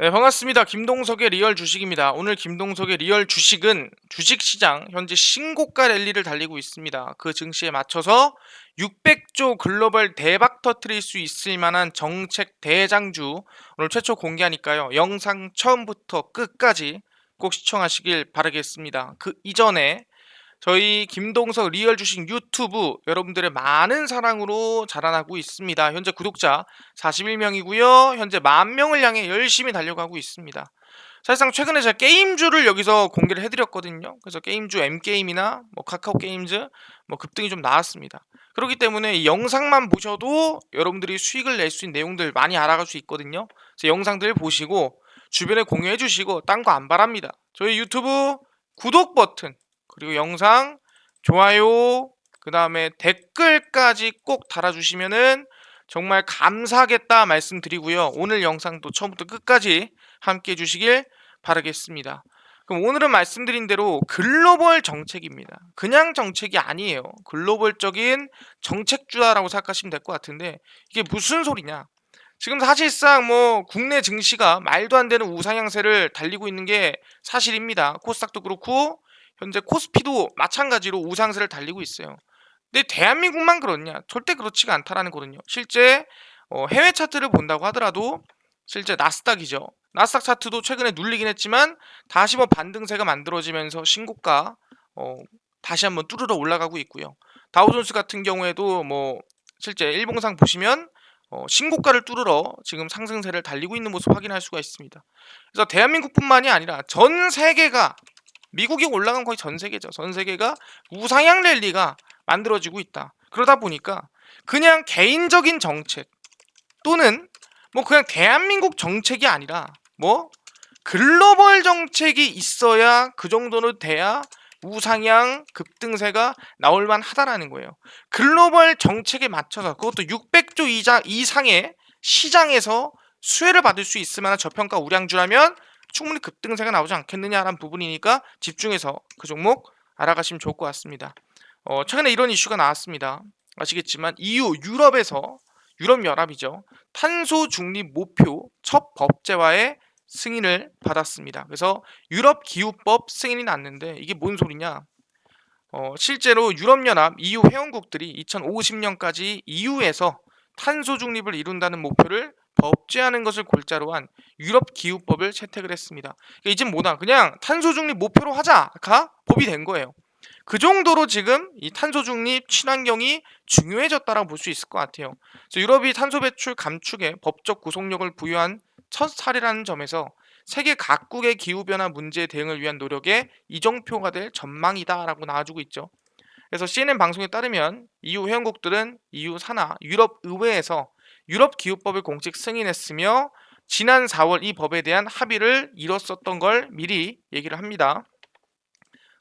네, 반갑습니다. 김동석의 리얼 주식입니다. 오늘 김동석의 리얼 주식은 주식시장 현재 신고가 랠리를 달리고 있습니다. 그 증시에 맞춰서 600조 글로벌 대박 터트릴 수 있을 만한 정책 대장주 오늘 최초 공개하니까요. 영상 처음부터 끝까지 꼭 시청하시길 바라겠습니다. 그 이전에 저희 김동석 리얼 주식 유튜브 여러분들의 많은 사랑으로 자라나고 있습니다. 현재 구독자 41명이고요. 현재 10,000명을 향해 열심히 달려가고 있습니다. 사실상 최근에 제가 게임주를 여기서 공개를 해드렸거든요. 그래서 게임주 M게임이나 뭐 카카오 게임즈 뭐 급등이 좀 나왔습니다. 그렇기 때문에 이 영상만 보셔도 여러분들이 수익을 낼 수 있는 내용들 많이 알아갈 수 있거든요. 그래서 영상들 보시고 주변에 공유해 주시고 딴 거 안 바랍니다. 저희 유튜브 구독 버튼 그리고 영상 좋아요 그 다음에 댓글까지 꼭 달아주시면은 정말 감사하겠다 말씀드리고요. 오늘 영상도 처음부터 끝까지 함께 해주시길 바라겠습니다. 그럼 오늘은 말씀드린 대로 글로벌 정책입니다. 그냥 정책이 아니에요. 글로벌적인 정책주다라고 생각하시면 될 것 같은데 이게 무슨 소리냐? 지금 사실상 뭐 국내 증시가 말도 안 되는 우상향세를 달리고 있는 게 사실입니다. 코스닥도 그렇고 현재 코스피도 마찬가지로 우상세를 달리고 있어요. 근데 대한민국만 그렇냐? 절대 그렇지가 않다라는 거거든요. 실제 해외 차트를 본다고 하더라도 실제 나스닥이죠. 나스닥 차트도 최근에 눌리긴 했지만 다시 뭐 반등세가 만들어지면서 신고가 다시 한번 뚜르러 올라가고 있고요. 다우존스 같은 경우에도 뭐 실제 일봉상 보시면 신고가를 뚜르러 지금 상승세를 달리고 있는 모습 확인할 수가 있습니다. 그래서 대한민국뿐만이 아니라 전 세계가 미국이 올라간 거의 전 세계죠. 전 세계가 우상향 랠리가 만들어지고 있다. 그러다 보니까 그냥 개인적인 정책 또는 뭐 그냥 대한민국 정책이 아니라 뭐 글로벌 정책이 있어야 그 정도는 돼야 우상향 급등세가 나올 만하다라는 거예요. 글로벌 정책에 맞춰서 그것도 600조 이상의 시장에서 수혜를 받을 수 있을 만한 저평가 우량주라면 충분히 급등세가 나오지 않겠느냐라는 부분이니까 집중해서 그 종목 알아가시면 좋을 것 같습니다. 최근에 이런 이슈가 나왔습니다. 아시겠지만 EU 유럽에서 유럽연합이죠. 탄소 중립 목표 첫 법제화의 승인을 받았습니다. 그래서 유럽 기후법 승인이 났는데 이게 뭔 소리냐? 실제로 유럽연합 EU 회원국들이 2050년까지 EU에서 탄소 중립을 이룬다는 목표를 법제하는 것을 골자로 한 유럽 기후법을 채택을 했습니다. 그러니까 이제 뭐다? 그냥 탄소 중립 목표로 하자가 법이 된 거예요. 그 정도로 지금 이 탄소 중립 친환경이 중요해졌다라고 볼 수 있을 것 같아요. 그래서 유럽이 탄소 배출 감축에 법적 구속력을 부여한 첫 사례라는 점에서 세계 각국의 기후변화 문제 대응을 위한 노력에 이정표가 될 전망이다라고 나와주고 있죠. 그래서 CNN 방송에 따르면 EU 회원국들은 EU 산하 유럽 의회에서 유럽 기후법을 공식 승인했으며 지난 4월 이 법에 대한 합의를 이뤘었던 걸 미리 얘기를 합니다.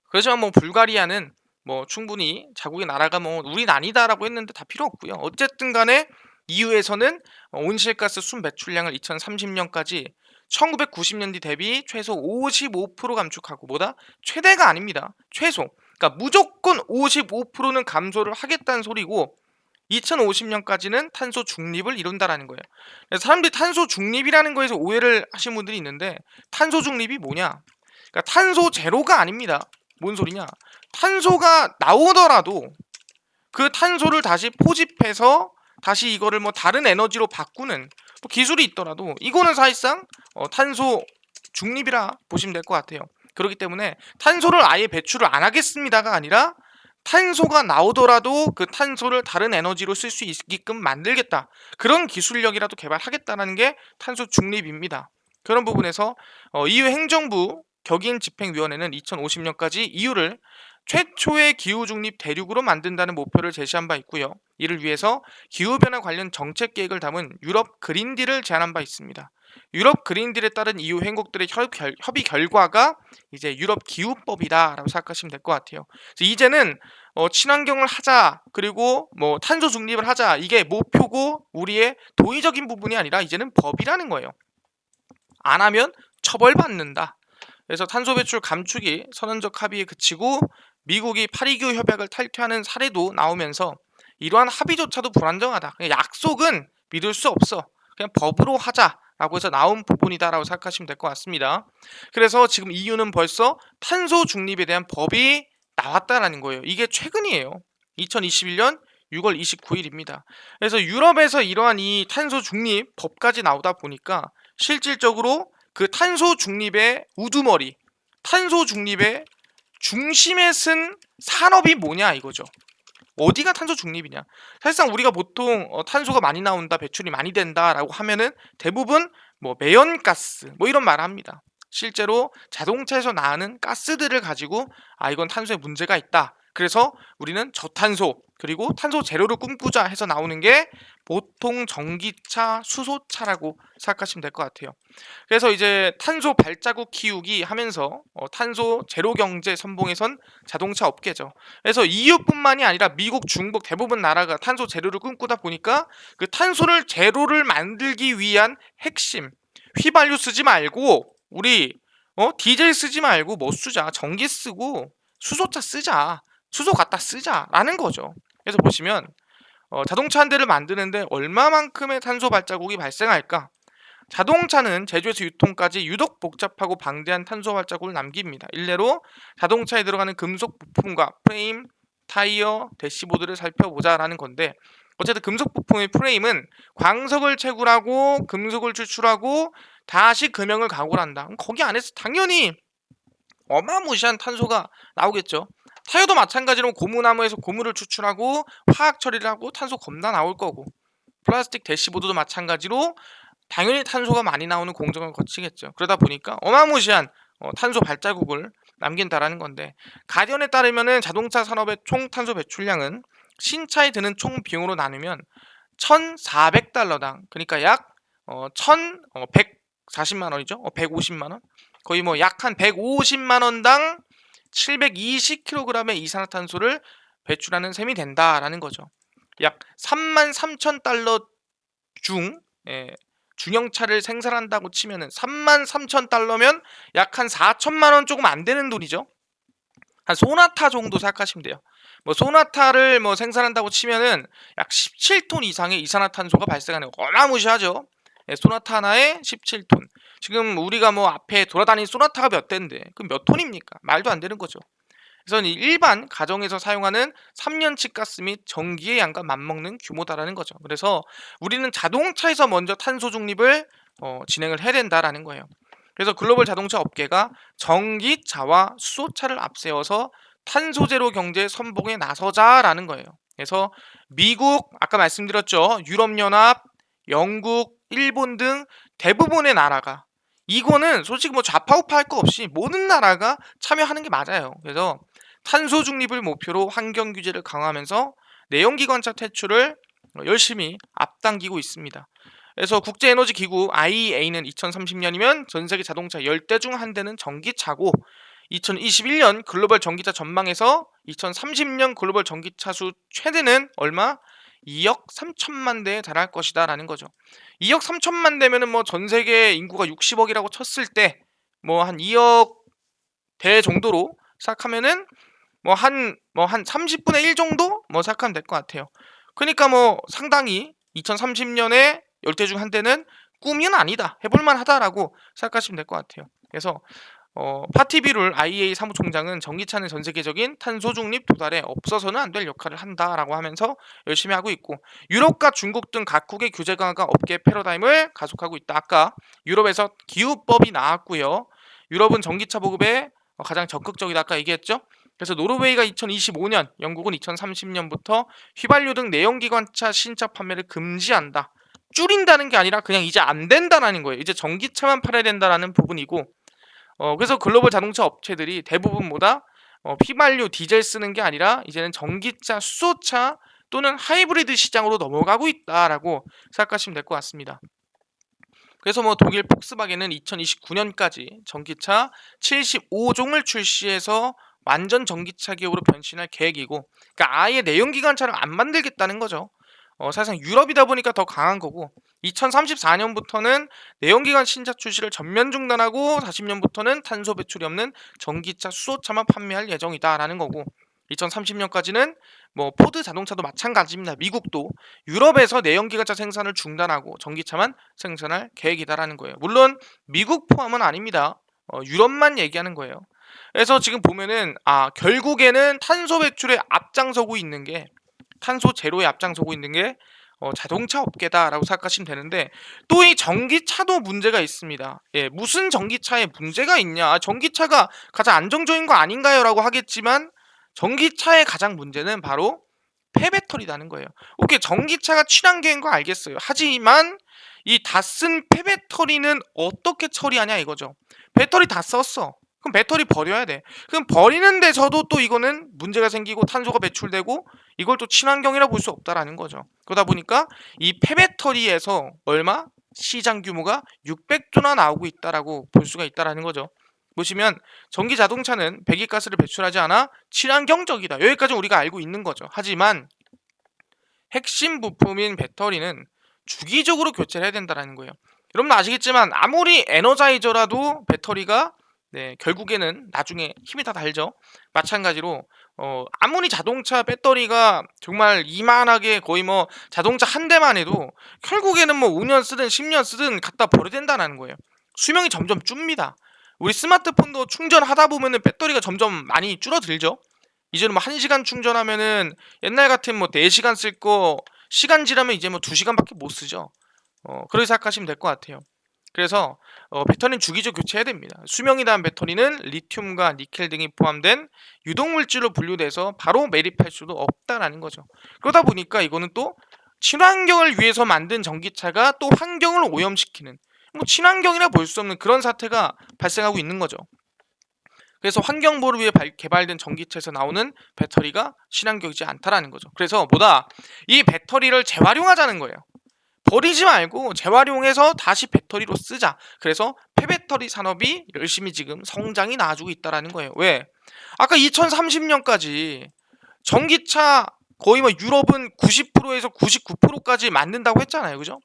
그렇지만 뭐 불가리아는 뭐 충분히 자국의 나라가 뭐 우린 아니다라고 했는데 다 필요 없고요. 어쨌든 간에 EU에서는 온실가스 순배출량을 2030년까지 1990년대 대비 최소 55% 감축하고 뭐다? 최대가 아닙니다. 최소. 그러니까 무조건 55%는 감소를 하겠다는 소리고 2050년까지는 탄소 중립을 이룬다라는 거예요. 그래서 사람들이 탄소 중립이라는 거에서 오해를 하시는 분들이 있는데 탄소 중립이 뭐냐? 그러니까 탄소 제로가 아닙니다. 뭔 소리냐? 탄소가 나오더라도 그 탄소를 다시 포집해서 다시 이거를 뭐 다른 에너지로 바꾸는 뭐 기술이 있더라도 이거는 사실상 탄소 중립이라 보시면 될 것 같아요. 그렇기 때문에 탄소를 아예 배출을 안 하겠습니다가 아니라 탄소가 나오더라도 그 탄소를 다른 에너지로 쓸 수 있게끔 만들겠다. 그런 기술력이라도 개발하겠다는 게 탄소 중립입니다. 그런 부분에서 EU 행정부 격인집행위원회는 2050년까지 EU를 최초의 기후중립 대륙으로 만든다는 목표를 제시한 바 있고요. 이를 위해서 기후변화 관련 정책 계획을 담은 유럽 그린딜을 제안한 바 있습니다. 유럽 그린딜에 따른 EU 회원국들의 협의 결과가 이제 유럽 기후법이다라고 생각하시면 될 것 같아요. 그래서 이제는 친환경을 하자 그리고 뭐 탄소 중립을 하자 이게 목표고 우리의 도의적인 부분이 아니라 이제는 법이라는 거예요. 안 하면 처벌받는다. 그래서 탄소 배출 감축이 선언적 합의에 그치고 미국이 파리기후 협약을 탈퇴하는 사례도 나오면서 이러한 합의조차도 불안정하다. 그냥 약속은 믿을 수 없어. 그냥 법으로 하자. 라고 해서 나온 부분이다라고 생각하시면 될 것 같습니다. 그래서 지금 EU는 벌써 탄소 중립에 대한 법이 나왔다라는 거예요. 이게 최근이에요. 2021년 6월 29일입니다. 그래서 유럽에서 이러한 이 탄소 중립 법까지 나오다 보니까 실질적으로 그 탄소 중립의 우두머리, 탄소 중립의 중심에 쓴 산업이 뭐냐 이거죠. 어디가 탄소 중립이냐? 사실상 우리가 보통 탄소가 많이 나온다, 배출이 많이 된다라고 하면은 대부분 뭐 매연가스 뭐 이런 말을 합니다. 실제로 자동차에서 나는 가스들을 가지고 이건 탄소에 문제가 있다. 그래서 우리는 저탄소 그리고 탄소 제로를 꿈꾸자 해서 나오는 게 보통 전기차, 수소차라고 생각하시면 될 것 같아요. 그래서 이제 탄소 발자국 키우기 하면서 탄소 제로 경제 선봉에 선 자동차 업계죠. 그래서 EU뿐만이 아니라 미국, 중국 대부분 나라가 탄소 제로를 꿈꾸다 보니까 그 탄소를 제로를 만들기 위한 핵심 휘발유 쓰지 말고 우리 디젤 쓰지 말고 뭐 쓰자 전기 쓰고 수소차 쓰자 수소 갖다 쓰자라는 거죠. 그래서 보시면 자동차 한 대를 만드는데 얼마만큼의 탄소 발자국이 발생할까? 자동차는 제조에서 유통까지 유독 복잡하고 방대한 탄소 발자국을 남깁니다. 일례로 자동차에 들어가는 금속 부품과 프레임, 타이어, 대시보드를 살펴보자라는 건데 어쨌든 금속 부품의 프레임은 광석을 채굴하고 금속을 추출하고 다시 금형을 가공한다. 그럼 거기 안에서 당연히 어마무시한 탄소가 나오겠죠. 타이어도 마찬가지로 고무나무에서 고무를 추출하고 화학 처리를 하고 탄소 겁나 나올 거고 플라스틱 대시보드도 마찬가지로 당연히 탄소가 많이 나오는 공정을 거치겠죠. 그러다 보니까 어마무시한 탄소 발자국을 남긴다라는 건데 가디언에 따르면은 자동차 산업의 총 탄소 배출량은 신차에 드는 총 비용으로 나누면 1,400달러당 그러니까 약 1,140만 원이죠. 150만 원. 거의 뭐 약 한 150만 원당 720kg의 이산화탄소를 배출하는 셈이 된다라는 거죠. 약 33,000달러 중 중형차를 생산한다고 치면은 33,000달러면 약 한 4천만 원 조금 안 되는 돈이죠. 한 소나타 정도 생각하시면 돼요. 뭐 소나타를 뭐 생산한다고 치면은 약 17톤 이상의 이산화탄소가 발생하는 거 어마무시하죠. 소나타 하나에 17톤. 지금 우리가 뭐 앞에 돌아다니는 소나타가 몇 대인데 그럼 몇 톤입니까? 말도 안 되는 거죠. 그래서 일반 가정에서 사용하는 3년치 가스 및 전기의 양과 맞먹는 규모다라는 거죠. 그래서 우리는 자동차에서 먼저 탄소 중립을 진행을 해야 된다라는 거예요. 그래서 글로벌 자동차 업계가 전기차와 수소차를 앞세워서 탄소 제로 경제 선봉에 나서자라는 거예요. 그래서 미국 아까 말씀드렸죠. 유럽연합, 영국, 일본 등 대부분의 나라가 이거는 솔직히 뭐 좌파 우파 할 거 없이 모든 나라가 참여하는 게 맞아요. 그래서 탄소 중립을 목표로 환경 규제를 강화하면서 내연기관차 퇴출을 열심히 앞당기고 있습니다. 그래서 국제에너지기구 IEA는 2030년이면 전세계 자동차 10대 중 한 대는 전기차고 2021년 글로벌 전기차 전망에서 2030년 글로벌 전기차 수 최대는 얼마? 2억 3천만 대에 달할 것이다 라는 거죠. 2억 3천만 대면은 뭐 전세계 인구가 60억이라고 쳤을 때 뭐 한 2억 대 정도로 생각하면은 한 30분의 1 정도 생각하면 될 것 같아요. 그러니까 뭐 상당히 2030년에 10대 중 한 대는 꿈은 아니다. 해볼만 하다라고 생각하시면 될 것 같아요. 그래서 파티비룰 IEA 사무총장은 전기차는 전 세계적인 탄소 중립 도달에 없어서는 안 될 역할을 한다라고 하면서 열심히 하고 있고 유럽과 중국 등 각국의 규제 강화가 업계 패러다임을 가속하고 있다. 아까 유럽에서 기후법이 나왔고요. 유럽은 전기차 보급에 가장 적극적이다. 아까 얘기했죠. 그래서 노르웨이가 2025년, 영국은 2030년부터 휘발유 등 내연기관차 신차 판매를 금지한다. 줄인다는 게 아니라 그냥 이제 안 된다라는 거예요. 이제 전기차만 팔아야 된다라는 부분이고 그래서 글로벌 자동차 업체들이 대부분 뭐다? 휘발유, 디젤 쓰는 게 아니라 이제는 전기차, 수소차 또는 하이브리드 시장으로 넘어가고 있다라고 생각하시면 될 것 같습니다. 그래서 뭐 독일 폭스바겐은 2029년까지 전기차 75종을 출시해서 완전 전기차 기업으로 변신할 계획이고 그러니까 아예 내연기관차를 안 만들겠다는 거죠. 사실상 유럽이다 보니까 더 강한 거고 2034년부터는 내연기관 신차 출시를 전면 중단하고 40년부터는 탄소 배출이 없는 전기차, 수소차만 판매할 예정이다라는 거고 2030년까지는 뭐 포드 자동차도 마찬가지입니다. 미국도 유럽에서 내연기관차 생산을 중단하고 전기차만 생산할 계획이다라는 거예요. 물론 미국 포함은 아닙니다. 유럽만 얘기하는 거예요. 그래서 지금 보면은 결국에는 탄소 배출에 앞장서고 있는 게 탄소 제로에 앞장서고 있는 게 자동차 업계다라고 생각하시면 되는데 또 이 전기차도 문제가 있습니다. 예, 무슨 전기차에 문제가 있냐? 전기차가 가장 안정적인 거 아닌가요?라고 하겠지만 전기차의 가장 문제는 바로 폐배터리라는 거예요. 오케이, 전기차가 친환경인 거 알겠어요. 하지만 이 다 쓴 폐배터리는 어떻게 처리하냐 이거죠. 배터리 다 썼어. 그럼 배터리 버려야 돼. 그럼 버리는 데서도 또 이거는 문제가 생기고 탄소가 배출되고 이걸 또 친환경이라 볼 수 없다라는 거죠. 그러다 보니까 이 폐배터리에서 얼마? 시장 규모가 600조나 나오고 있다라고 볼 수가 있다라는 거죠. 보시면 전기 자동차는 배기가스를 배출하지 않아 친환경적이다. 여기까지 우리가 알고 있는 거죠. 하지만 핵심 부품인 배터리는 주기적으로 교체를 해야 된다는 거예요. 여러분 아시겠지만 아무리 에너자이저라도 배터리가 결국에는 나중에 힘이 다 달죠. 마찬가지로 아무리 자동차 배터리가 정말 이만하게 거의 뭐 자동차 한 대만 해도 결국에는 뭐 5년 쓰든 10년 쓰든 갖다 버려야 된다는 거예요. 수명이 점점 줍니다. 우리 스마트폰도 충전하다 보면은 배터리가 점점 많이 줄어들죠. 이제는 뭐 1시간 충전하면은 옛날 같은 뭐 4시간 쓸 거 시간 지나면 이제 뭐 2시간밖에 못 쓰죠. 그렇게 생각하시면 될 것 같아요. 그래서 배터리는 주기적 교체해야 됩니다. 수명이 다한 배터리는 리튬과 니켈 등이 포함된 유독물질로 분류돼서 바로 매립할 수도 없다라는 거죠. 그러다 보니까 이거는 또 친환경을 위해서 만든 전기차가 또 환경을 오염시키는 뭐 친환경이라 볼 수 없는 그런 사태가 발생하고 있는 거죠. 그래서 환경보호를 위해 개발된 전기차에서 나오는 배터리가 친환경이지 않다라는 거죠. 그래서 이 배터리를 재활용하자는 거예요. 버리지 말고 재활용해서 다시 배터리로 쓰자. 그래서 폐배터리 산업이 열심히 지금 성장이 나아지고 있다라는 거예요. 왜? 아까 2030년까지 전기차 거의 뭐 유럽은 90%에서 99%까지 만든다고 했잖아요. 그죠?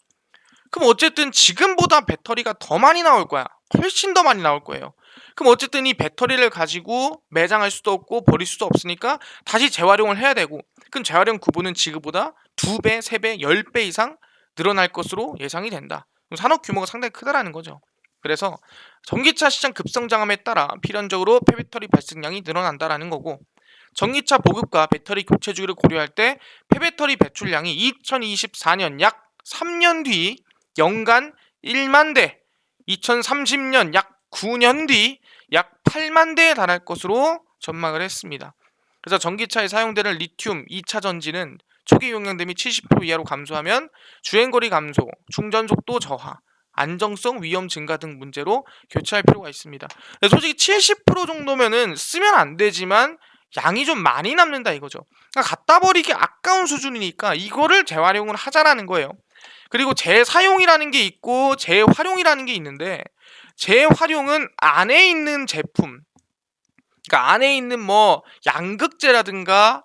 그럼 어쨌든 지금보다 배터리가 더 많이 나올 거야. 훨씬 더 많이 나올 거예요. 그럼 어쨌든 이 배터리를 가지고 매장할 수도 없고 버릴 수도 없으니까 다시 재활용을 해야 되고, 그럼 재활용 구분은 지금보다 2배, 3배, 10배 이상 늘어날 것으로 예상이 된다. 산업 규모가 상당히 크다라는 거죠. 그래서 전기차 시장 급성장함에 따라 필연적으로 폐배터리 발생량이 늘어난다라는 거고, 전기차 보급과 배터리 교체 주기를 고려할 때 폐배터리 배출량이 2024년 약 3년 뒤 연간 1만 대, 2030년 약 9년 뒤 약 8만 대에 달할 것으로 전망을 했습니다. 그래서 전기차에 사용되는 리튬 2차 전지는 초기 용량대비 70% 이하로 감소하면 주행거리 감소, 충전 속도 저하, 안정성 위험 증가 등 문제로 교체할 필요가 있습니다. 솔직히 70% 정도면은 쓰면 안 되지만 양이 좀 많이 남는다 이거죠. 그러니까 갖다 버리기 아까운 수준이니까 이거를 재활용을 하자라는 거예요. 그리고 재사용이라는 게 있고 재활용이라는 게 있는데, 재활용은 안에 있는 제품, 그러니까 안에 있는 뭐 양극재라든가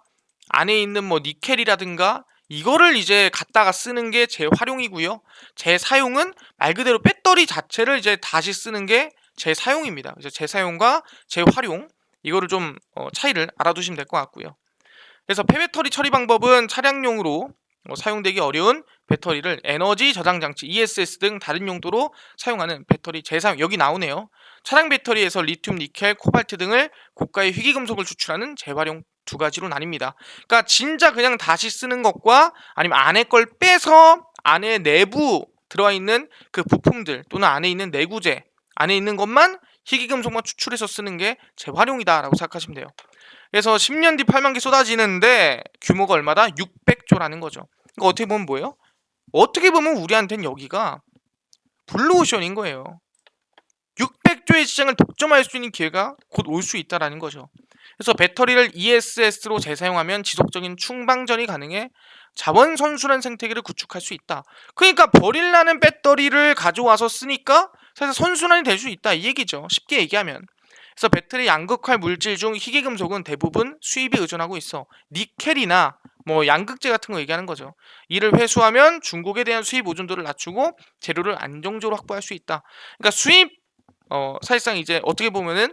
안에 있는 뭐 니켈이라든가 이거를 이제 갖다가 쓰는 게 재활용이고요. 재사용은 말 그대로 배터리 자체를 이제 다시 쓰는 게 재사용입니다. 그래서 재사용과 재활용 이거를 좀 차이를 알아두시면 될 것 같고요. 그래서 폐배터리 처리 방법은 차량용으로 사용되기 어려운 배터리를 에너지 저장 장치 ESS 등 다른 용도로 사용하는 배터리 재사용, 여기 나오네요. 차량 배터리에서 리튬, 니켈, 코발트 등을 고가의 희귀금속을 추출하는 재활용 두 가지로 나뉩니다. 그러니까 진짜 그냥 다시 쓰는 것과 아니면 안에 걸 빼서 안에 내부 들어와 있는 그 부품들 또는 안에 있는 내구재, 안에 있는 것만 희귀금속만 추출해서 쓰는 게 재활용이다라고 생각하시면 돼요. 그래서 10년 뒤 8만 개 쏟아지는데 규모가 얼마다? 600조라는 거죠. 그러니까 어떻게 보면 뭐예요? 어떻게 보면 우리한테는 여기가 블루오션인 거예요. 600조의 시장을 독점할 수 있는 기회가 곧 올 수 있다라는 거죠. 그래서 배터리를 ESS로 재사용하면 지속적인 충방전이 가능해 자원 선순환 생태계를 구축할 수 있다. 그러니까 버릴라는 배터리를 가져와서 쓰니까 사실 선순환이 될 수 있다 이 얘기죠. 쉽게 얘기하면. 그래서 배터리 양극화 물질 중 희귀금속은 대부분 수입에 의존하고 있어. 니켈이나 뭐 양극재 같은 거 얘기하는 거죠. 이를 회수하면 중국에 대한 수입 의존도를 낮추고 재료를 안정적으로 확보할 수 있다. 그러니까 수입 사실상 이제 어떻게 보면은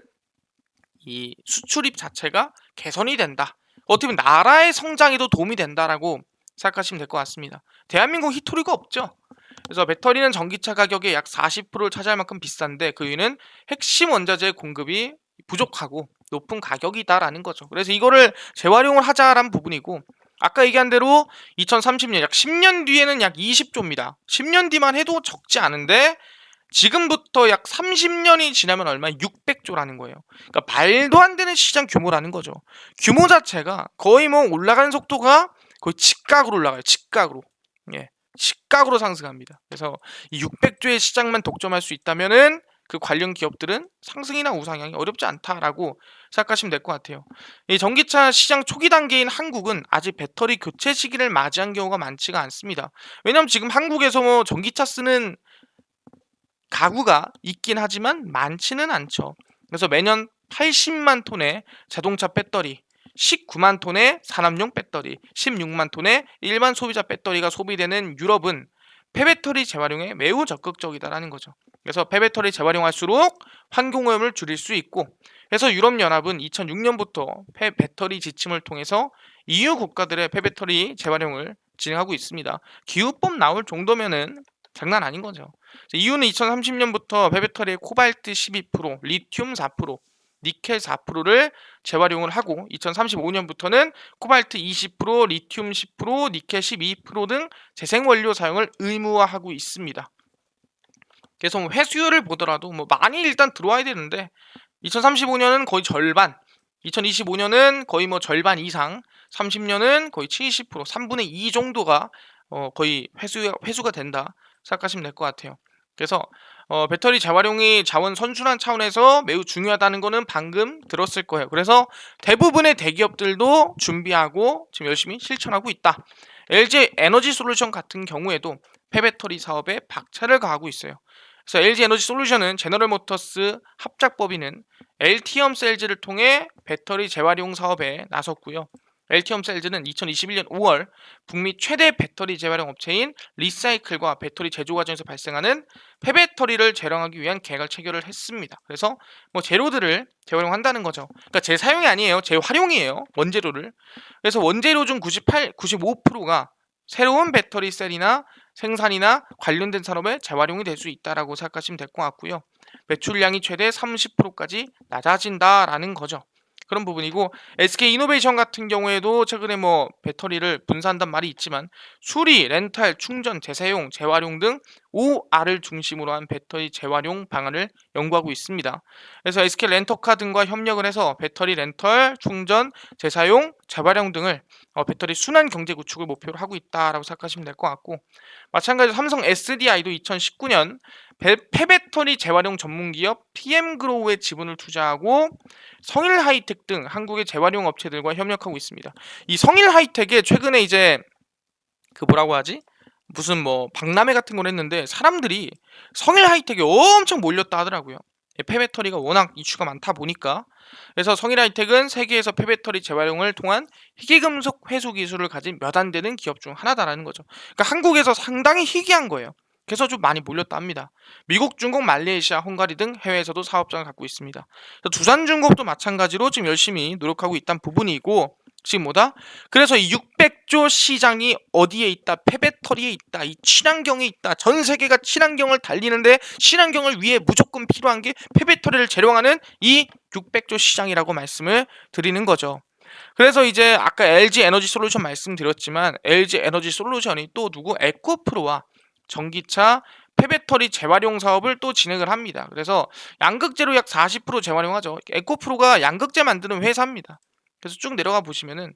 이 수출입 자체가 개선이 된다. 어떻게 보면 나라의 성장에도 도움이 된다라고 생각하시면 될 것 같습니다. 대한민국 히토리가 없죠. 그래서 배터리는 전기차 가격의 약 40%를 차지할 만큼 비싼데 그 이유는 핵심 원자재 공급이 부족하고 높은 가격이다라는 거죠. 그래서 이거를 재활용을 하자라는 부분이고, 아까 얘기한 대로 2030년 약 10년 뒤에는 약 20조입니다. 10년 뒤만 해도 적지 않은데 지금부터 약 30년이 지나면 얼마? 600조라는 거예요. 그러니까 말도 안 되는 시장 규모라는 거죠. 규모 자체가 거의 뭐 올라가는 속도가 거의 직각으로 올라가요. 직각으로. 예. 직각으로 상승합니다. 그래서 이 600조의 시장만 독점할 수 있다면은 그 관련 기업들은 상승이나 우상향이 어렵지 않다라고 생각하시면 될 것 같아요. 이 전기차 시장 초기 단계인 한국은 아직 배터리 교체 시기를 맞이한 경우가 많지가 않습니다. 왜냐하면 지금 한국에서 뭐 전기차 쓰는 가구가 있긴 하지만 많지는 않죠. 그래서 매년 80만 톤의 자동차 배터리, 19만 톤의 산업용 배터리, 16만 톤의 일반 소비자 배터리가 소비되는 유럽은 폐배터리 재활용에 매우 적극적이다라는 거죠. 그래서 폐배터리 재활용할수록 환경오염을 줄일 수 있고, 그래서 유럽연합은 2006년부터 폐배터리 지침을 통해서 EU 국가들의 폐배터리 재활용을 진행하고 있습니다. 기후법 나올 정도면은 장난 아닌 거죠. 이유는 2030년부터 폐배터리의 코발트 12%, 리튬 4%, 니켈 4%를 재활용을 하고 2035년부터는 코발트 20%, 리튬 10%, 니켈 12%등 재생 원료 사용을 의무화하고 있습니다. 그래서 뭐 회수율을 보더라도 뭐 많이 일단 들어와야 되는데 2035년은 거의 절반, 2025년은 거의 뭐 절반 이상, 30년은 거의 70%, 3분의 2 정도가 거의 회수가 된다 생각하시면 될 것 같아요. 그래서 배터리 재활용이 자원 선순환 차원에서 매우 중요하다는 거는 방금 들었을 거예요. 그래서 대부분의 대기업들도 준비하고 지금 열심히 실천하고 있다. LG 에너지 솔루션 같은 경우에도 폐배터리 사업에 박차를 가하고 있어요. 그래서 LG 에너지 솔루션은 제너럴 모터스 합작법인은 LT엄 셀즈를 통해 배터리 재활용 사업에 나섰고요. LT엄 셀즈는 2021년 5월 북미 최대 배터리 재활용 업체인 리사이클과 배터리 제조 과정에서 발생하는 폐배터리를 재활용하기 위한 계약을 체결을 했습니다. 그래서 뭐 재료들을 재활용한다는 거죠. 그러니까 재사용이 아니에요. 재활용이에요. 원재료를. 그래서 원재료 중 95%가 새로운 배터리 셀이나 생산이나 관련된 산업에 재활용이 될 수 있다라고 생각하시면 될 것 같고요. 매출량이 최대 30%까지 낮아진다라는 거죠. 그런 부분이고, SK 이노베이션 같은 경우에도 최근에 뭐 배터리를 분사한단 말이 있지만 수리, 렌탈, 충전, 재사용, 재활용 등 5R을 중심으로 한 배터리 재활용 방안을 연구하고 있습니다. 그래서 SK 렌터카 등과 협력을 해서 배터리 렌털, 충전, 재사용, 재활용 등을 배터리 순환 경제 구축을 목표로 하고 있다라고 생각하시면 될 것 같고, 마찬가지로 삼성 SDI도 2019년 폐배터리 재활용 전문기업 TM그로우의 지분을 투자하고 성일 하이텍 등 한국의 재활용 업체들과 협력하고 있습니다. 이 성일 하이텍에 최근에 이제 그 뭐라고 하지? 무슨 뭐 박람회 같은 걸 했는데 사람들이 성일 하이텍에 엄청 몰렸다 하더라고요. 폐배터리가 워낙 이슈가 많다 보니까. 그래서 성일 하이텍은 세계에서 폐배터리 재활용을 통한 희귀금속 회수 기술을 가진 몇 안 되는 기업 중 하나다라는 거죠. 그러니까 한국에서 상당히 희귀한 거예요. 그래서 좀 많이 몰렸다 합니다. 미국, 중국, 말레이시아, 헝가리 등 해외에서도 사업장을 갖고 있습니다. 두산중공업도 마찬가지로 지금 열심히 노력하고 있다는 부분이고, 지금 뭐다? 그래서 이 600조 시장이 어디에 있다? 폐배터리에 있다. 이 친환경에 있다. 전 세계가 친환경을 달리는데 친환경을 위해 무조건 필요한 게 폐배터리를 재활용하는 이 600조 시장이라고 말씀을 드리는 거죠. 그래서 이제 아까 LG 에너지 솔루션 말씀드렸지만 LG 에너지 솔루션이 또 누구? 에코프로와 전기차 폐배터리 재활용 사업을 또 진행을 합니다. 그래서 양극재로 약 40% 재활용하죠. 에코프로가 양극재 만드는 회사입니다. 그래서 쭉 내려가 보시면은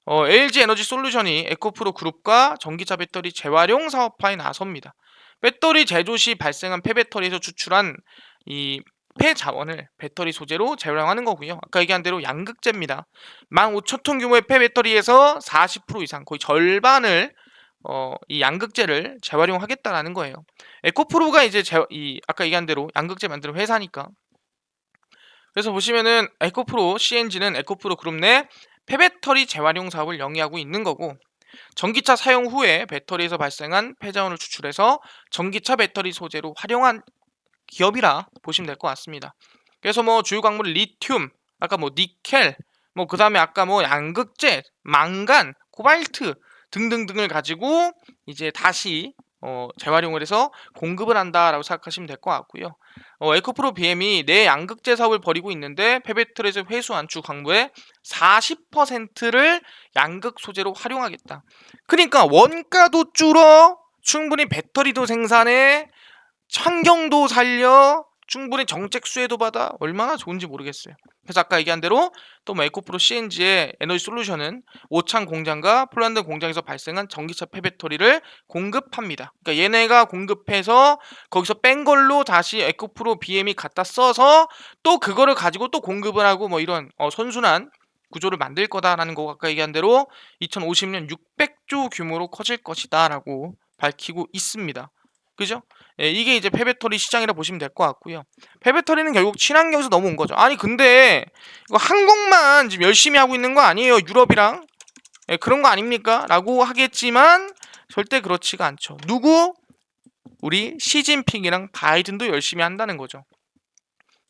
LG 에너지 솔루션이 에코프로 그룹과 전기차 배터리 재활용 사업화에 나섭니다. 배터리 제조 시 발생한 폐배터리에서 추출한 이 폐자원을 배터리 소재로 재활용하는 거고요. 아까 얘기한 대로 양극재입니다. 15,000톤 규모의 폐배터리에서 40% 이상, 거의 절반을 이 양극재를 재활용하겠다라는 거예요. 에코프로가 이제 아까 얘기한 대로 양극재 만드는 회사니까. 그래서 보시면은 에코프로 CNG는 에코프로 그룹 내 폐배터리 재활용 사업을 영위하고 있는 거고, 전기차 사용 후에 배터리에서 발생한 폐자원을 추출해서 전기차 배터리 소재로 활용한 기업이라 보시면 될 것 같습니다. 그래서 뭐 주요 광물 리튬, 아까 뭐 니켈, 뭐 그다음에 아까 뭐 양극재, 망간, 코발트 등등등을 가지고 이제 다시 재활용을 해서 공급을 한다라고 생각하시면 될 것 같고요. 에코프로 BM이 내 양극재 사업을 벌이고 있는데 폐배터리에서 회수한 주 광물의 40%를 양극 소재로 활용하겠다. 그러니까 원가도 줄어, 충분히 배터리도 생산해, 환경도 살려, 충분히 정책 수혜도 받아. 얼마나 좋은지 모르겠어요. 그래서 아까 얘기한 대로 또 뭐 에코프로 CNG의 에너지 솔루션은 오창 공장과 폴란드 공장에서 발생한 전기차 폐배터리를 공급합니다. 그러니까 얘네가 공급해서 거기서 뺀 걸로 다시 에코프로 BM이 갖다 써서 또 그거를 가지고 또 공급을 하고 뭐 이런 선순환 구조를 만들 거다라는 거 아까 얘기한 대로 2050년 600조 규모로 커질 것이다라고 밝히고 있습니다. 그죠? 예, 이게 이제 폐배터리 시장이라 보시면 될 것 같고요. 폐배터리는 결국 친환경에서 넘어온 거죠. 아니 근데 이거 한국만 지금 열심히 하고 있는 거 아니에요? 유럽이랑 그런 거 아닙니까? 라고 하겠지만 절대 그렇지가 않죠. 누구? 우리 시진핑이랑 바이든도 열심히 한다는 거죠.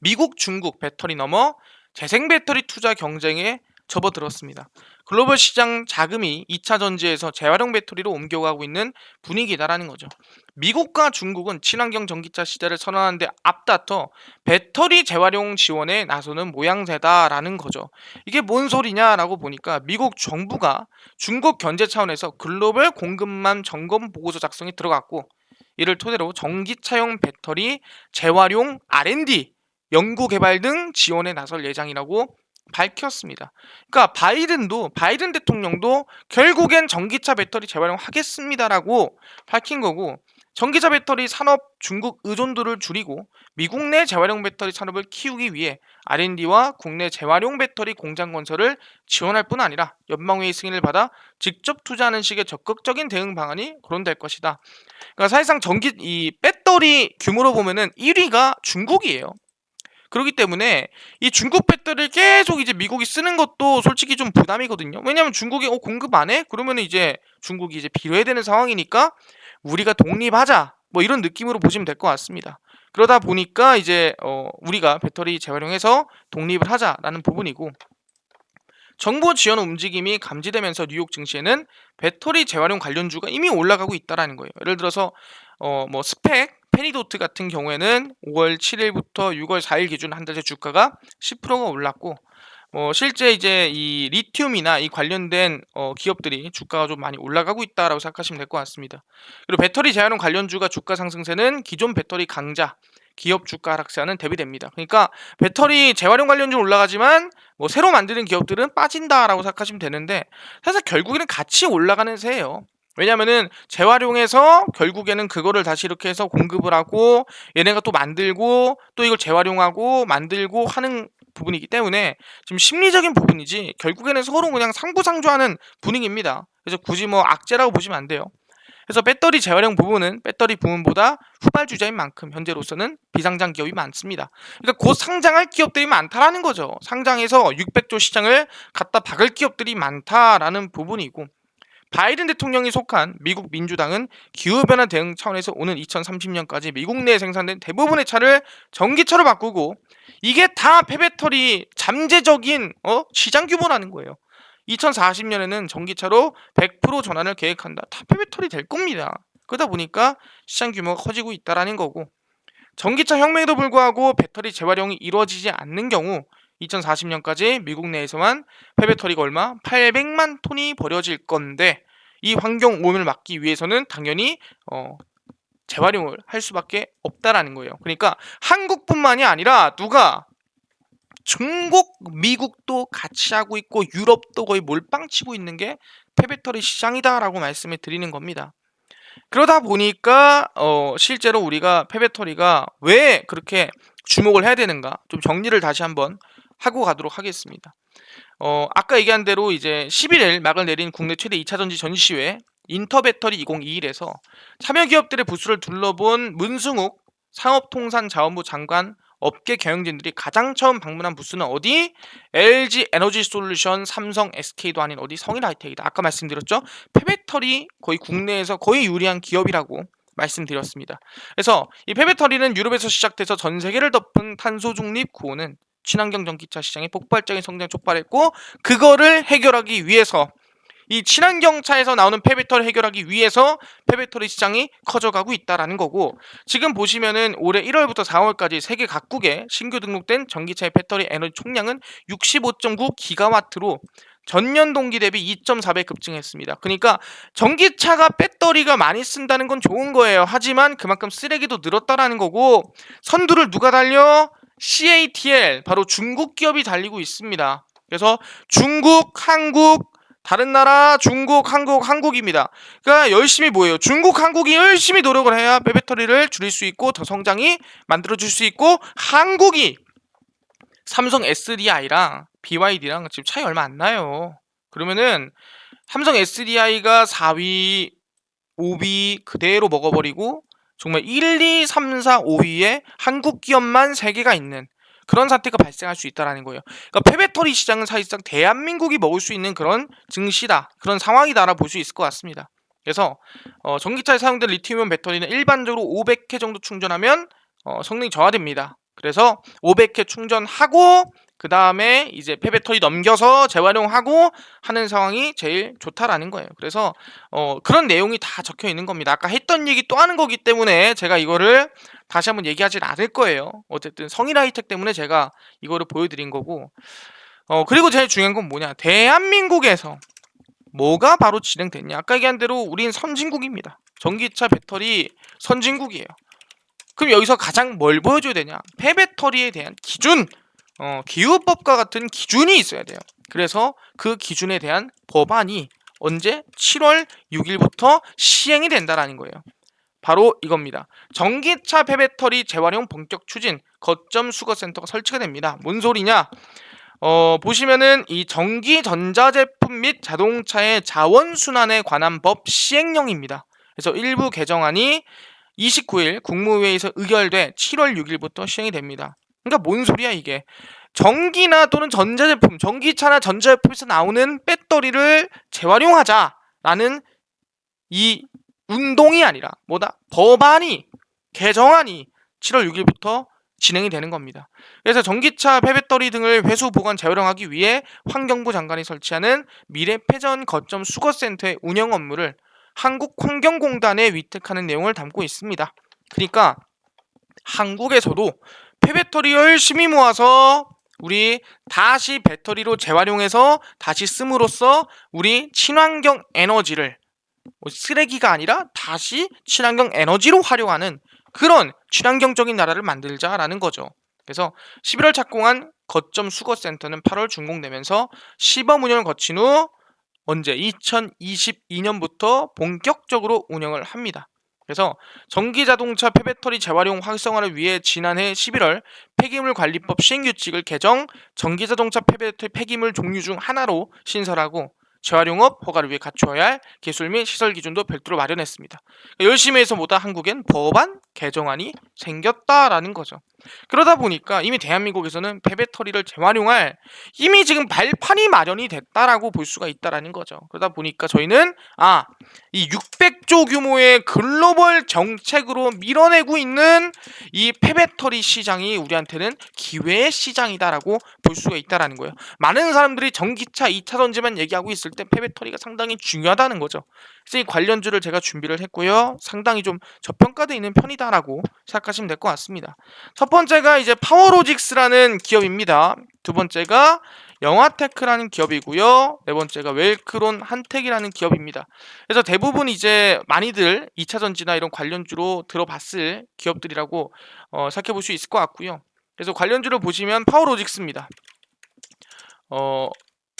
미국, 중국 배터리 넘어 재생 배터리 투자 경쟁에 접어들었습니다. 글로벌 시장 자금이 2차 전지에서 재활용 배터리로 옮겨가고 있는 분위기다라는 거죠. 미국과 중국은 친환경 전기차 시대를 선언하는 데 앞다퉈 배터리 재활용 지원에 나서는 모양새다라는 거죠. 이게 뭔 소리냐라고 보니까 미국 정부가 중국 견제 차원에서 글로벌 공급망 점검 보고서 작성에 들어갔고, 이를 토대로 전기차용 배터리 재활용 R&D 연구 개발 등 지원에 나설 예정이라고 밝혔습니다. 그러니까 바이든 대통령도 결국엔 전기차 배터리 재활용하겠습니다라고 밝힌 거고, 전기차 배터리 산업 중국 의존도를 줄이고 미국 내 재활용 배터리 산업을 키우기 위해 R&D와 국내 재활용 배터리 공장 건설을 지원할 뿐 아니라 연방회의 승인을 받아 직접 투자하는 식의 적극적인 대응 방안이 거론될 것이다. 그러니까 사실상 이 배터리 규모로 보면은 1위가 중국이에요. 그렇기 때문에 이 중국 배터리를 계속 이제 미국이 쓰는 것도 솔직히 좀 부담이거든요. 왜냐하면 중국이 공급 안 해? 그러면 이제 중국이 이제 필요해야 되는 상황이니까 우리가 독립하자, 뭐 이런 느낌으로 보시면 될 것 같습니다. 그러다 보니까 이제 우리가 배터리 재활용해서 독립을 하자라는 부분이고, 정부 지원 움직임이 감지되면서 뉴욕 증시에는 배터리 재활용 관련주가 이미 올라가고 있다라는 거예요. 예를 들어서 뭐 스펙, 페니도트 같은 경우에는 5월 7일부터 6월 4일 기준 한 달째 주가가 10%가 올랐고, 실제 이제 이 리튬이나 이 관련된 기업들이 주가가 좀 많이 올라가고 있다라고 생각하시면 될 것 같습니다. 그리고 배터리 재활용 관련주가 주가 상승세는 기존 배터리 강자 기업 주가 하락세와는 대비됩니다. 그러니까 배터리 재활용 관련주 올라가지만 뭐 새로 만드는 기업들은 빠진다라고 생각하시면 되는데, 사실 결국에는 같이 올라가는 새예요. 왜냐면은 재활용해서 결국에는 그거를 다시 이렇게 해서 공급을 하고 얘네가 또 만들고 또 이걸 재활용하고 만들고 하는 부분이기 때문에 지금 심리적인 부분이지 결국에는 서로 그냥 상부상조하는 분위기입니다. 그래서 굳이 뭐 악재라고 보시면 안 돼요. 그래서 배터리 재활용 부분은 배터리 부문보다 후발주자인 만큼 현재로서는 비상장 기업이 많습니다. 그러니까 곧 상장할 기업들이 많다라는 거죠. 상장해서 600조 시장을 갖다 박을 기업들이 많다라는 부분이고, 바이든 대통령이 속한 미국 민주당은 기후변화 대응 차원에서 오는 2030년까지 미국 내에 생산된 대부분의 차를 전기차로 바꾸고, 이게 다 폐배터리 잠재적인 시장 규모라는 거예요. 2040년에는 전기차로 100% 전환을 계획한다. 다 폐배터리 될 겁니다. 그러다 보니까 시장 규모가 커지고 있다라는 거고, 전기차 혁명에도 불구하고 배터리 재활용이 이루어지지 않는 경우 2040년까지 미국 내에서만 폐배터리가 얼마? 800만 톤이 버려질 건데, 이 환경 오염을 막기 위해서는 당연히 재활용을 할 수밖에 없다라는 거예요. 그러니까 한국뿐만이 아니라 중국, 미국도 같이 하고 있고 유럽도 거의 몰빵치고 있는 게 폐배터리 시장이다라고 말씀을 드리는 겁니다. 그러다 보니까 실제로 우리가 폐배터리가 왜 그렇게 주목을 해야 되는가 좀 정리를 다시 한번 하고 가도록 하겠습니다. 아까 얘기한 대로 이제 11일 막을 내린 국내 최대 2차 전지 전시회 인터배터리 2021에서 참여 기업들의 부스를 둘러본 문승욱 상업통상자원부 장관 업계 경영진들이 가장 처음 방문한 부스는 어디? LG 에너지 솔루션, 삼성, SK도 아닌 어디? 성일하이텍이다. 아까 말씀드렸죠? 폐배터리 거의 국내에서 거의 유리한 기업이라고 말씀드렸습니다. 그래서 이 폐배터리는 유럽에서 시작돼서 전 세계를 덮은 탄소 중립 구호는 친환경 전기차 시장이 폭발적인 성장 촉발했고, 그거를 해결하기 위해서 이 친환경차에서 나오는 폐배터리 해결하기 위해서 폐배터리 시장이 커져가고 있다라는 거고, 지금 보시면은 올해 1월부터 4월까지 세계 각국에 신규 등록된 전기차의 배터리 에너지 총량은 65.9 기가와트로 전년 동기 대비 2.4배 급증했습니다. 그러니까 전기차가 배터리가 많이 쓴다는 건 좋은 거예요. 하지만 그만큼 쓰레기도 늘었다라는 거고, 선두를 누가 달려? CATL, 바로 중국 기업이 달리고 있습니다. 그래서 중국, 한국, 다른 나라, 중국, 한국, 한국입니다. 그러니까 열심히 뭐예요? 중국, 한국이 열심히 노력을 해야 배터리를 줄일 수 있고 더 성장이 만들어질 수 있고, 한국이 삼성 SDI랑 BYD랑 지금 차이 얼마 안 나요. 그러면은 삼성 SDI가 4위, 5위 그대로 먹어버리고 정말 1, 2, 3, 4, 5위에 한국 기업만 3개가 있는 그런 사태가 발생할 수 있다는 거예요. 그러니까 폐배터리 시장은 사실상 대한민국이 먹을 수 있는 그런 증시다, 그런 상황이다라 볼 수 있을 것 같습니다. 그래서 전기차에 사용된 리튬이온 배터리는 일반적으로 500회 정도 충전하면 성능이 저하됩니다. 그래서 500회 충전하고 그 다음에 이제 폐배터리 넘겨서 재활용하고 하는 상황이 제일 좋다라는 거예요. 그래서 그런 내용이 다 적혀 있는 겁니다. 아까 했던 얘기 또 하는 거기 때문에 제가 이거를 다시 한번 얘기하진 않을 거예요. 어쨌든 성일 하이텍 때문에 제가 이거를 보여드린 거고, 그리고 제일 중요한 건 뭐냐, 대한민국에서 뭐가 바로 진행됐냐. 아까 얘기한 대로 우린 선진국입니다. 전기차 배터리 선진국이에요. 그럼 여기서 가장 뭘 보여줘야 되냐, 폐배터리에 대한 기준, 기후법과 같은 기준이 있어야 돼요. 그래서 그 기준에 대한 법안이 언제? 7월 6일부터 시행이 된다라는 거예요. 바로 이겁니다. 전기차 폐배터리 재활용 본격 추진 거점 수거센터가 설치가 됩니다. 뭔 소리냐? 보시면은 이 전기 전자제품 및 자동차의 자원순환에 관한 법 시행령입니다. 그래서 일부 개정안이 29일 국무회의에서 의결돼 7월 6일부터 시행이 됩니다. 그러니까 뭔 소리야 이게? 전기나 또는 전자제품, 전기차나 전자제품에서 나오는 배터리를 재활용하자라는 이 운동이 아니라 뭐다? 법안이, 개정안이 7월 6일부터 진행이 되는 겁니다. 그래서 전기차 폐배터리 등을 회수 보관 재활용하기 위해 환경부 장관이 설치하는 미래폐전 거점 수거센터의 운영 업무를 한국환경공단에 위탁하는 내용을 담고 있습니다. 그러니까 한국에서도 폐배터리 열심히 모아서 우리 다시 배터리로 재활용해서 다시 씀으로써 우리 친환경 에너지를 쓰레기가 아니라 다시 친환경 에너지로 활용하는 그런 친환경적인 나라를 만들자라는 거죠. 그래서 11월 착공한 거점 수거센터는 8월 준공되면서 시범 운영을 거친 후 언제? 2022년부터 본격적으로 운영을 합니다. 그래서 전기자동차 폐배터리 재활용 활성화를 위해 지난해 11월 폐기물관리법 시행규칙을 개정, 전기자동차 폐배터리 폐기물 종류 중 하나로 신설하고 재활용업 허가를 위해 갖추어야 할 기술 및 시설 기준도 별도로 마련했습니다. 열심히 해서 뭐다? 한국엔 법안 개정안이 생겼다라는 거죠. 그러다 보니까 이미 대한민국에서는 폐배터리를 재활용할 이미 지금 발판이 마련이 됐다라고 볼 수가 있다라는 거죠. 그러다 보니까 저희는 이 600조 규모의 글로벌 정책으로 밀어내고 있는 이 폐배터리 시장이 우리한테는 기회의 시장이다라고 볼 수가 있다라는 거예요. 많은 사람들이 전기차 2차전지만 얘기하고 있을 때 폐배터리가 상당히 중요하다는 거죠. 그래서 이 관련주를 제가 준비를 했고요. 상당히 좀 저평가되어 있는 편이다라고 생각하시면 될 것 같습니다. 첫 번째가 이제 파워로직스라는 기업입니다. 두 번째가 영화테크라는 기업이고요. 네 번째가 웰크론 한텍이라는 기업입니다. 그래서 대부분 이제 많이들 2차전지나 이런 관련주로 들어봤을 기업들이라고 생각해 볼 수 있을 것 같고요. 그래서 관련주를 보시면 파워로직스입니다.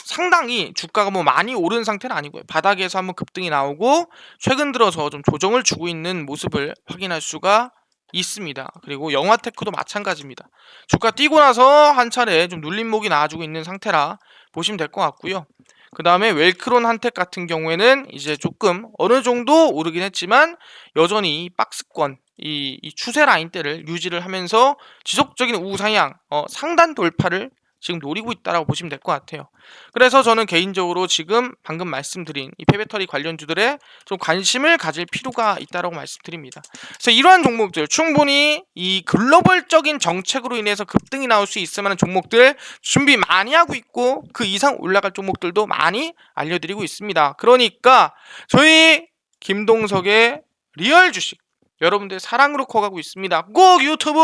상당히 주가가 뭐 많이 오른 상태는 아니고요. 바닥에서 한번 급등이 나오고 최근 들어서 좀 조정을 주고 있는 모습을 확인할 수가 있습니다. 그리고 영화테크도 마찬가지입니다. 주가 뛰고 나서 한 차례 좀 눌림목이 나와주고 있는 상태라 보시면 될 것 같고요. 그 다음에 웰크론 한텍 같은 경우에는 이제 조금 어느 정도 오르긴 했지만 여전히 박스권 이 추세 라인대를 유지를 하면서 지속적인 우상향 상단 돌파를 지금 노리고 있다라고 보시면 될 것 같아요. 그래서 저는 개인적으로 지금 방금 말씀드린 이 폐배터리 관련주들에 좀 관심을 가질 필요가 있다라고 말씀드립니다. 그래서 이러한 종목들 충분히 이 글로벌적인 정책으로 인해서 급등이 나올 수 있을 만한 종목들 준비 많이 하고 있고 그 이상 올라갈 종목들도 많이 알려드리고 있습니다. 그러니까 저희 김동석의 리얼 주식 여러분들 사랑으로 커가고 있습니다. 꼭 유튜브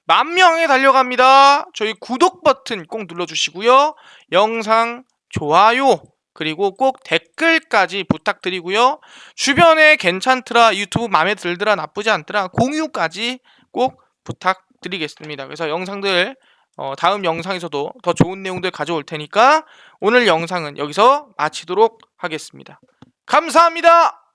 10,000명에 달려갑니다. 저희 구독 버튼 꼭 눌러주시고요. 영상 좋아요 그리고 꼭 댓글까지 부탁드리고요. 주변에 괜찮더라, 유튜브 마음에 들더라, 나쁘지 않더라 공유까지 꼭 부탁드리겠습니다. 그래서 영상들 다음 영상에서도 더 좋은 내용들 가져올 테니까 오늘 영상은 여기서 마치도록 하겠습니다. 감사합니다.